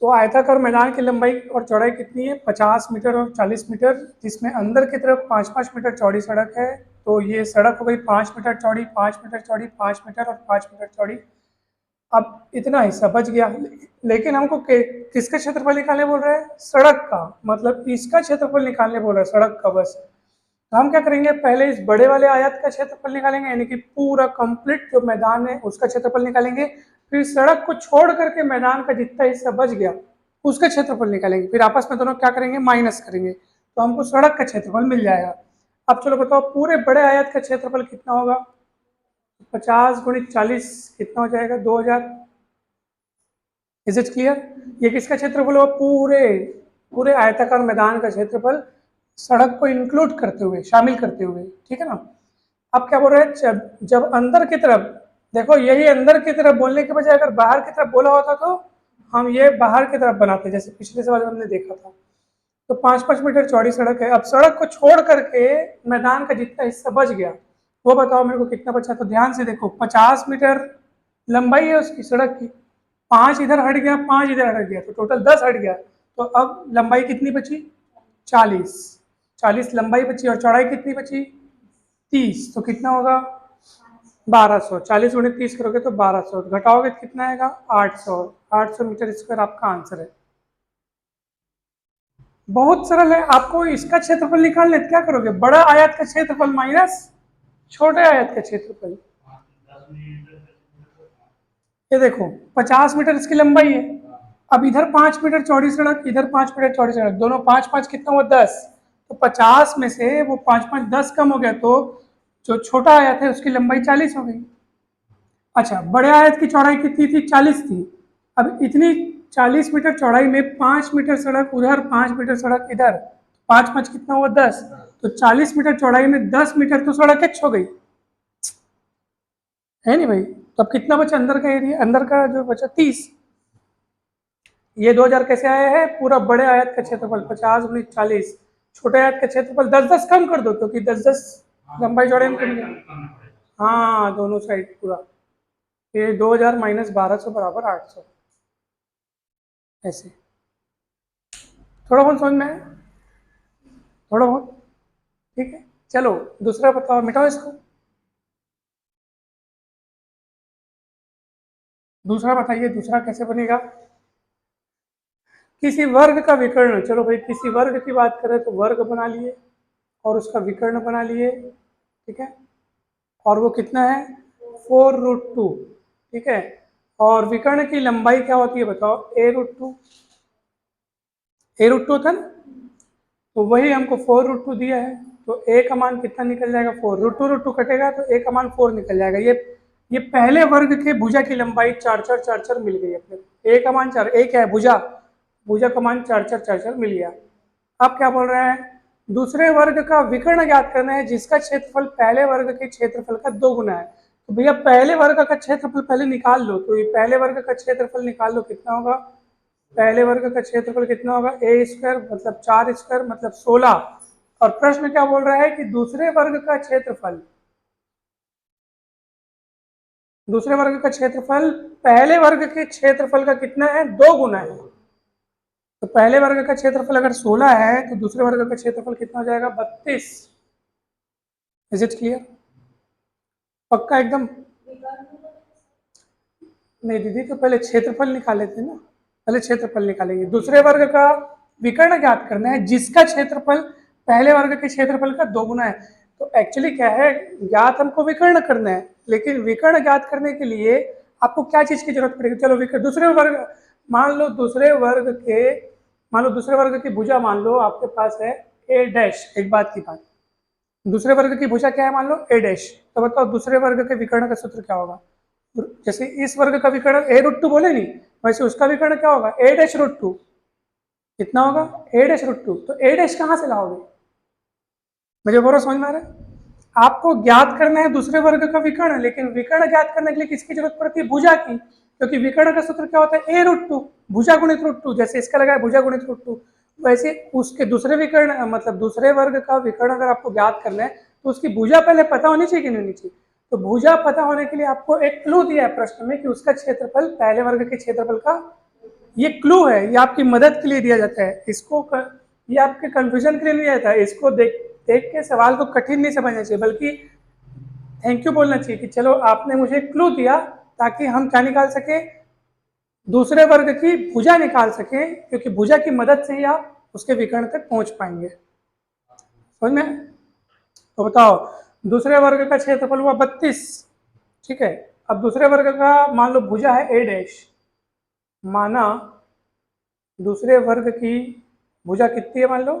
तो आयताकार मैदान की लंबाई और चौड़ाई कितनी है? 50 मीटर और 40 मीटर, जिसमें अंदर की तरफ 5-5 मीटर चौड़ी सड़क है। तो ये सड़क हो गई 5 मीटर चौड़ी, 5 मीटर चौड़ी, 5 मीटर और 5 मीटर चौड़ी। अब इतना हिस्सा बच गया, लेकिन हमको किसका क्षेत्रफल निकालने बोल रहे हैं? सड़क का, मतलब इसका क्षेत्रफल निकालने बोल रहे हैं, सड़क का। बस तो हम क्या करेंगे, पहले इस बड़े वाले आयत का क्षेत्रफल निकालेंगे, यानी कि पूरा कंप्लीट जो मैदान है उसका क्षेत्रफल निकालेंगे। फिर सड़क को छोड़ करके मैदान का जितना हिस्सा बच गया उसका क्षेत्रफल निकालेंगे। फिर आपस में दोनों क्या करेंगे, माइनस करेंगे, तो हमको सड़क का क्षेत्रफल मिल जाएगा। अब चलो बताओ, पूरे बड़े आयत का क्षेत्रफल कितना होगा? 50 गुणित 40 कितना हो जाएगा? 2000। Is it clear? ये किसका क्षेत्रफल होगा? पूरे पूरे आयताकार मैदान का क्षेत्रफल, सड़क को इंक्लूड करते हुए, शामिल करते हुए। ठीक है ना? अब क्या बोल रहे हैं, जब अंदर की तरफ, देखो यही अंदर की तरफ बोलने के बजाय अगर बाहर की तरफ बोला होता तो हम ये बाहर की तरफ बनाते, जैसे पिछले सवाल में हमने देखा था। तो 5-5 मीटर चौड़ी सड़क है। अब सड़क को छोड़ करके मैदान का जितना हिस्सा बच गया वो बताओ मेरे को कितना बचा। तो ध्यान से देखो, 50 मीटर लंबाई है उसकी सड़क की, 5 इधर हट गया, 5 इधर हट गया, तो टोटल 10 हट गया। तो अब लंबाई कितनी बची? 40 लंबाई बची, और चौड़ाई कितनी बची? 30। तो कितना होगा? 1200। 40 गुणित 30 करोगे तो 1200, घटाओगे तो कितना आएगा? 800। 800 मीटर स्क्वायर आपका आंसर है। बहुत सरल है। आपको इसका क्षेत्रफल निकालना है, क्या करोगे? बड़ा आयत का क्षेत्रफल माइनस छोटे आयत का क्षेत्रफल। ये देखो 50 मीटर इसकी लंबाई है। अब इधर 5 मीटर चौड़ी सड़क, इधर 5 मीटर चौड़ी सड़क, दोनों 5-5 कितना हुआ? 10। तो 50 में से वो 5-5 10 कम हो गया, तो जो छोटा आयत है उसकी लंबाई 40 हो गई। अच्छा, बड़े आयत की चौड़ाई कितनी थी? 40 थी। अब इतनी 40 मीटर चौड़ाई में 5 मीटर सड़क उधर, 5 मीटर सड़क इधर, 5-5 कितना हुआ? 10। तो 40 मीटर चौड़ाई में 10 मीटर तो सड़क एक्स हो गई, है नहीं भाई? तो अब कितना बचा अंदर का एरिया? अंदर का जो बचा 30। ये 2000 कैसे आया है? पूरा बड़े आयत का क्षेत्रफल 50 गुणित 40, छोटे आयत का क्षेत्रफल 10-10 कम कर दो, क्योंकि 10-10 लंबाई चौड़ाई में कम गया। हाँ, दोनों साइड पूरा। ये 2000 माइनस 1200 बराबर 800। ऐसे थोड़ा बहुत समझ में आया? थोड़ा बहुत? ठीक है, चलो दूसरा बताओ, मिटाओ इसको। दूसरा बताइए, दूसरा कैसे बनेगा? किसी वर्ग का विकर्ण, चलो भाई किसी वर्ग की बात करें तो वर्ग बना लिए और उसका विकर्ण बना लिए। ठीक है, और वो कितना है? 4√2। ठीक है, और विकर्ण की लंबाई क्या होती है बताओ? a√2। a√2 था ना, तो वही हमको 4√2 दिया है। तो a का मान कितना निकल जाएगा? 4। √2 कटेगा तो a का मान 4 निकल जाएगा। ये पहले वर्ग के भुजा की लंबाई 4-4-4-4 मिल गई अपने। a का मान 4, a क्या है? भुजा। भुजा का मान 4-4-4-4 मिल गया। अब क्या बोल रहे हैं? दूसरे वर्ग का विकर्ण ज्ञात करना है जिसका क्षेत्रफल पहले वर्ग के क्षेत्रफल का 2 गुना है। तो भैया पहले वर्ग का क्षेत्रफल पहले निकाल लो। तो ये पहले वर्ग का क्षेत्रफल निकाल लो, कितना होगा? पहले वर्ग का क्षेत्रफल कितना होगा? a² मतलब 4² मतलब 16। और प्रश्न क्या बोल रहा है कि दूसरे वर्ग का क्षेत्रफल, दूसरे वर्ग का क्षेत्रफल पहले वर्ग के क्षेत्रफल का कितना है? 2 गुना है। तो पहले वर्ग का क्षेत्रफल अगर 16 है तो दूसरे वर्ग का क्षेत्रफल कितना हो जाएगा? 32। Is it clear? पक्का एकदम? नहीं दीदी, तो पहले क्षेत्रफल निकाले थे ना, पहले क्षेत्रफल निकालेंगे। दूसरे वर्ग का विकर्ण ज्ञात करना है जिसका क्षेत्रफल पहले वर्ग के क्षेत्रफल का 2 गुना है। तो एक्चुअली क्या है, ज्ञात हमको विकर्ण करना है, लेकिन विकर्ण ज्ञात करने के लिए आपको क्या चीज की जरूरत पड़ेगी? चलो विकर्ण, दूसरे वर्ग, मान लो दूसरे वर्ग के, मान लो दूसरे वर्ग की भुजा मान लो आपके पास है a'। एक बात की बात, दूसरे वर्ग की भुजा क्या है? मान लो a'। तो बताओ दूसरे वर्ग के विकर्ण का सूत्र क्या होगा? जैसे इस वर्ग का विकर्ण a√2 बोले नहीं, वैसे उसका विकर्ण क्या होगा? a'√2। कितना होगा? a'√2। तो a' कहाँ से लाओगे? मुझे बोलो, समझ में आ रहा है? आपको ज्ञात करना है दूसरे वर्ग का विकर्ण, लेकिन विकर्ण ज्ञात करने के लिए किसकी जरूरत पड़ती है? भुजा की, क्योंकि विकर्ण का सूत्र क्या होता है? a√2, भुजा गुणित √2। जैसे इसका लगा है भुजा गुणित √2, वैसे उसके दूसरे विकर्ण मतलब दूसरे वर्ग का विकर्ण अगर आपको ज्ञात करना है तो उसकी भुजा पहले पता होनी चाहिए कि नहीं होनी चाहिए? तो भुजा पता होने के लिए आपको एक क्लू दिया है प्रश्न में कि उसका क्षेत्रफल पहले वर्ग के क्षेत्रफल का ये क्लू है, ये आपकी मदद के लिए दिया जाता है, ये आपके कंफ्यूजन के लिए नहीं दिया जाता है। इसको देख देख के सवाल को कठिन नहीं समझना चाहिए, बल्कि थैंक यू बोलना चाहिए कि चलो आपने मुझे क्लू दिया, ताकि हम क्या निकाल सके, दूसरे वर्ग की भुजा निकाल सकें, क्योंकि भुजा की मदद से ही आप उसके विकर्ण तक पहुंच पाएंगे। समझ में? तो बताओ, दूसरे वर्ग का क्षेत्रफल हुआ 32, ठीक है। अब दूसरे वर्ग का मान लो भुजा है ए डैश, माना दूसरे वर्ग की भुजा कितनी है, मान लो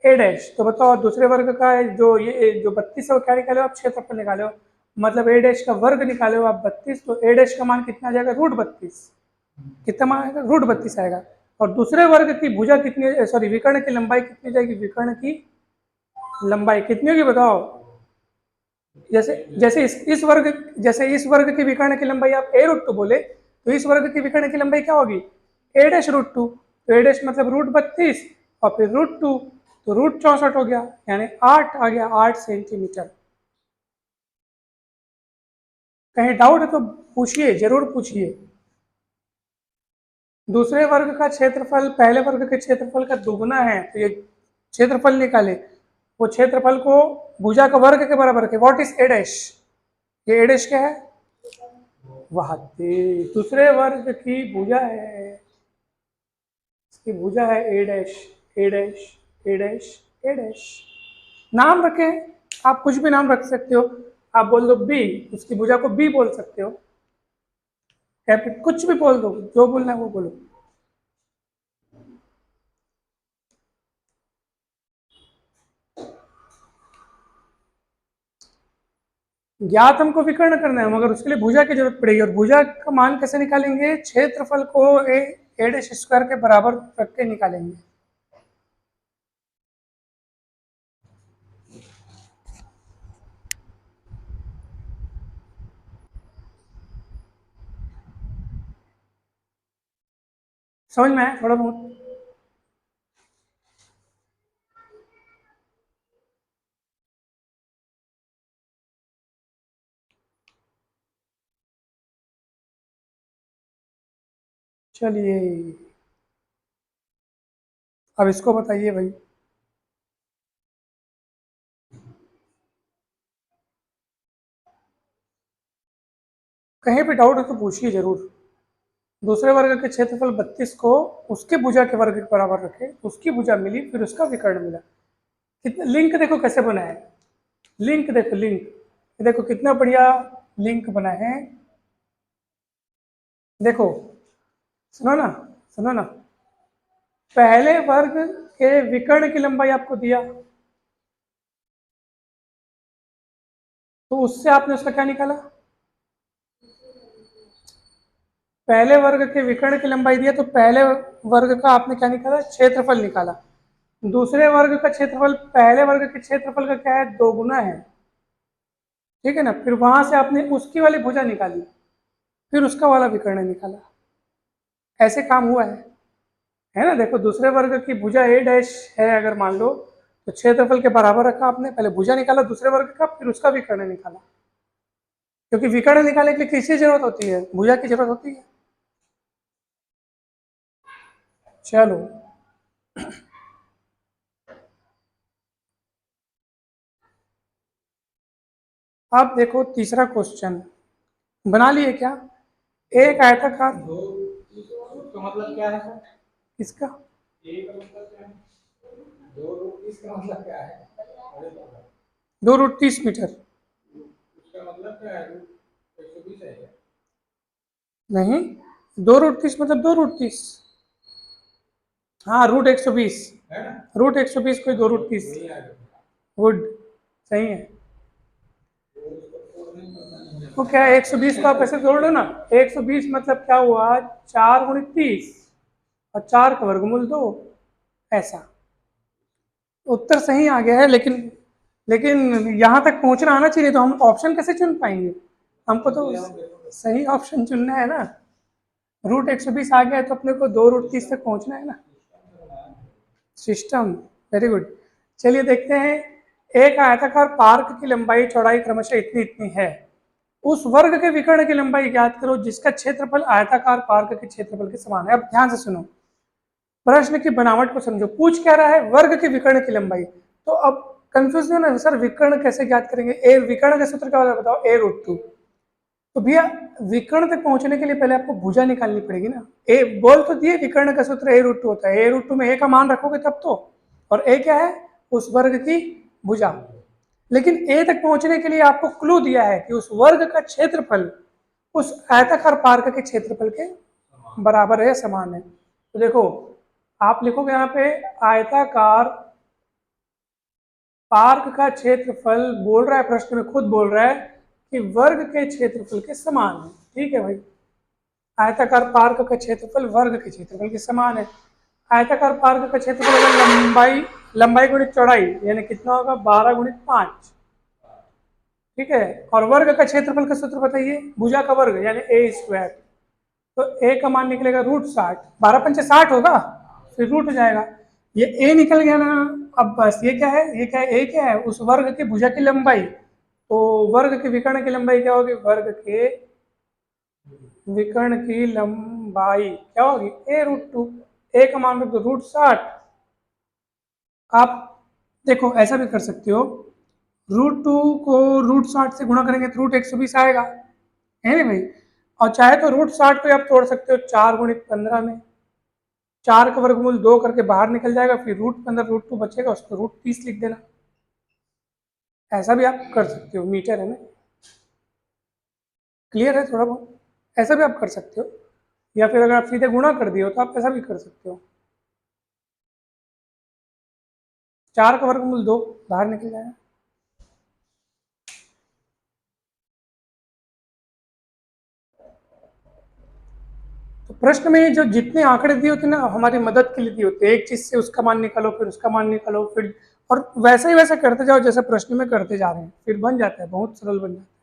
ए डैश। तो बताओ दूसरे वर्ग का जो 32 है वो क्या निकाले हो आप, क्षेत्रफल निकाले हो, मतलब ए डैश का वर्ग निकाले हो आप 32, तो ए डैश का मान कितना आ जाएगा, √32। कितना मान आएगा, √32 आएगा। और दूसरे वर्ग की भुजा कितनी, सॉरी विकर्ण की लंबाई कितनी जाएगी, विकर्ण की लंबाई कितनी होगी बताओ। जैसे जैसे इस वर्ग की विकर्ण की लंबाई आप a√2 बोले, तो इस वर्ग की विकर्ण की लंबाई क्या होगी, a'√2। तो a' मतलब √32 और फिर √2, तो √64 हो गया, यानी 8 आ गया, 8 सेंटीमीटर। कहीं डाउट है तो पूछिए, जरूर पूछिए। दूसरे वर्ग का क्षेत्रफल पहले वर्ग के क्षेत्रफल का दुगुना है, तो ये क्षेत्रफल निकाले, वो क्षेत्रफल को भुजा का वर्ग के बराबर रखे। व्हाट इज ए डैश, ये ए डैश क्या है, वह दूसरे वर्ग की भुजा है, इसकी भुजा है ए डैश, ए डैश, ए डैश, ए डैश। नाम रखें, आप कुछ भी नाम रख सकते हो, आप बोल दो बी, उसकी भुजा को बी बोल सकते हो, कैपिटल कुछ भी बोल दो, जो बोलना है वो बोलो। ज्ञात हमको विकर्ण करना है, मगर उसके लिए भुजा की जरूरत पड़ेगी, और भुजा का मान कैसे निकालेंगे, क्षेत्रफल को ए डैश स्क्वायर के बराबर रख के निकालेंगे। समझ में आया थोड़ा बहुत? चलिए अब इसको बताइए भाई, कहीं पे डाउट है तो पूछिए जरूर। दूसरे वर्ग के क्षेत्रफल 32 को उसके भुजा के वर्ग के बराबर रखे, उसकी भुजा मिली, फिर उसका विकर्ण मिला। कितना लिंक देखो कैसे बना है, लिंक देखो, लिंक देखो कितना बढ़िया लिंक बना है। देखो, सुनो ना, सुनो ना, पहले वर्ग के विकर्ण की लंबाई आपको दिया, तो उससे आपने उसका क्या निकाला, पहले वर्ग के विकर्ण की लंबाई दिया, तो पहले वर्ग का आपने क्या निकाला, क्षेत्रफल निकाला। दूसरे वर्ग का क्षेत्रफल पहले वर्ग के क्षेत्रफल का क्या है, दोगुना है, ठीक है ना। फिर वहां से आपने उसकी वाली भुजा निकाली, फिर उसका वाला विकर्ण निकाला, ऐसे काम हुआ है ना। देखो दूसरे वर्ग की भुजा ए डैश है, अगर मान लो, तो क्षेत्रफल के बराबर रखा आपने, पहले भुजा निकाला दूसरे वर्ग का, फिर उसका विकर्ण निकाला, क्योंकि विकर्ण निकालने के लिए किसकी जरूरत होती है, भुजा की जरूरत होती है। चलो अब देखो तीसरा क्वेश्चन, बना लिए क्या, एक आयताकार, इसका मतलब क्या है सर? इसका ए का मतलब क्या है? 2 रूट 30 का मतलब क्या है? 2√30 मीटर। उसका मतलब क्या है? रूट 120 है क्या? नहीं, 2√30 मतलब 2√30, हाँ √120, है ना? √120 कोई 2√30, वही आ गया। गुड, सही है। तो क्या है, 120 को आप ऐसे जोड़ लो ना, 120 मतलब क्या हुआ, 4 × 30 और 4 का वर्गमूल 2, ऐसा उत्तर सही आ गया है। लेकिन लेकिन यहाँ तक पहुँचना आना चाहिए, तो हम ऑप्शन कैसे चुन पाएंगे, हमको तो सही ऑप्शन चुनना है ना। √120 आ गया है, तो अपने को 2√30 तक पहुँचना है ना। System, very good. चलिए देखते हैं, एक आयताकार पार्क की लंबाई चौड़ाई क्रमशः इतनी इतनी है, उस वर्ग के विकर्ण की लंबाई ज्ञात करो जिसका क्षेत्रफल आयताकार पार्क के क्षेत्रफल के समान है। अब ध्यान से सुनो, प्रश्न की बनावट को समझो। पूछ क्या रहा है? वर्ग के विकर्ण की लंबाई। तो अब कंफ्यूज नहीं होना सर, विकर्ण कैसे ज्ञात करेंगे? ए विकर्ण का सूत्र क्या होता है बताओ? a√2। तो भैया विकर्ण तक पहुंचने के लिए पहले आपको भुजा निकालनी पड़ेगी ना। ए बोल तो दिए विकर्ण का सूत्र a√2 होता है, a√2 में a का मान रखोगे तब तो। और a क्या है? उस वर्ग की भुजा। लेकिन a तक पहुंचने के लिए आपको क्लू दिया है कि उस वर्ग का क्षेत्रफल उस आयताकार पार्क के क्षेत्रफल के बराबर है, समान है। तो देखो आप लिखोगे यहाँ पे आयताकार पार्क का क्षेत्रफल, बोल रहा है प्रश्न में, खुद बोल रहा है कि वर्ग के क्षेत्रफल के समान है। ठीक है भाई, आयताकार पार्क का क्षेत्रफल वर्ग के क्षेत्रफल के समान है। आयताकार पार्क का क्षेत्रफल अगर लंबाई गुणित चौड़ाई यानी कितना होगा? 12 गुणित 5। ठीक है, और वर्ग का क्षेत्रफल का सूत्र बताइए, भुजा का वर्ग यानी a²। तो a का मान निकलेगा √60, 12 पंचे 60 होगा, फिर रूट हो जाएगा। ये a निकल गया ना। अब बस ये क्या है? ये क्या है? a क्या है? उस वर्ग की भुजा की लंबाई। तो वर्ग के विकर्ण की लंबाई क्या होगी? वर्ग के विकर्ण की लंबाई क्या होगी? a√2। a का मान रख दो √60। आप देखो ऐसा भी कर सकते हो, √2 को √60 से गुणा करेंगे तो √120 आएगा, है ना भाई? और चाहे तो √60 को आप तोड़ सकते हो 4 गुणित 15 में। 4 का वर्गमूल 2 करके बाहर निकल जाएगा, फिर √15 √2 बचेगा, उसको √30 लिख देना। ऐसा भी आप कर सकते हो, मीटर है ना। क्लियर है थोड़ा बहुत? ऐसा भी आप कर सकते हो, या फिर अगर आप सीधे गुणा कर दिए हो तो आप ऐसा भी कर सकते हो। 4 का वर्गमूल 2 बाहर निकल जाएगा। तो प्रश्न में जो जितने आंकड़े दिए होते हैं ना, हमारी मदद के लिए दिए होते हैं। एक चीज से उसका मान निकालो, फिर उसका मान निकालो, फिर और वैसे ही वैसे करते जाओ जैसे प्रश्न में करते जा रहे हैं, फिर बन जाता है, बहुत सरल बन जाता है।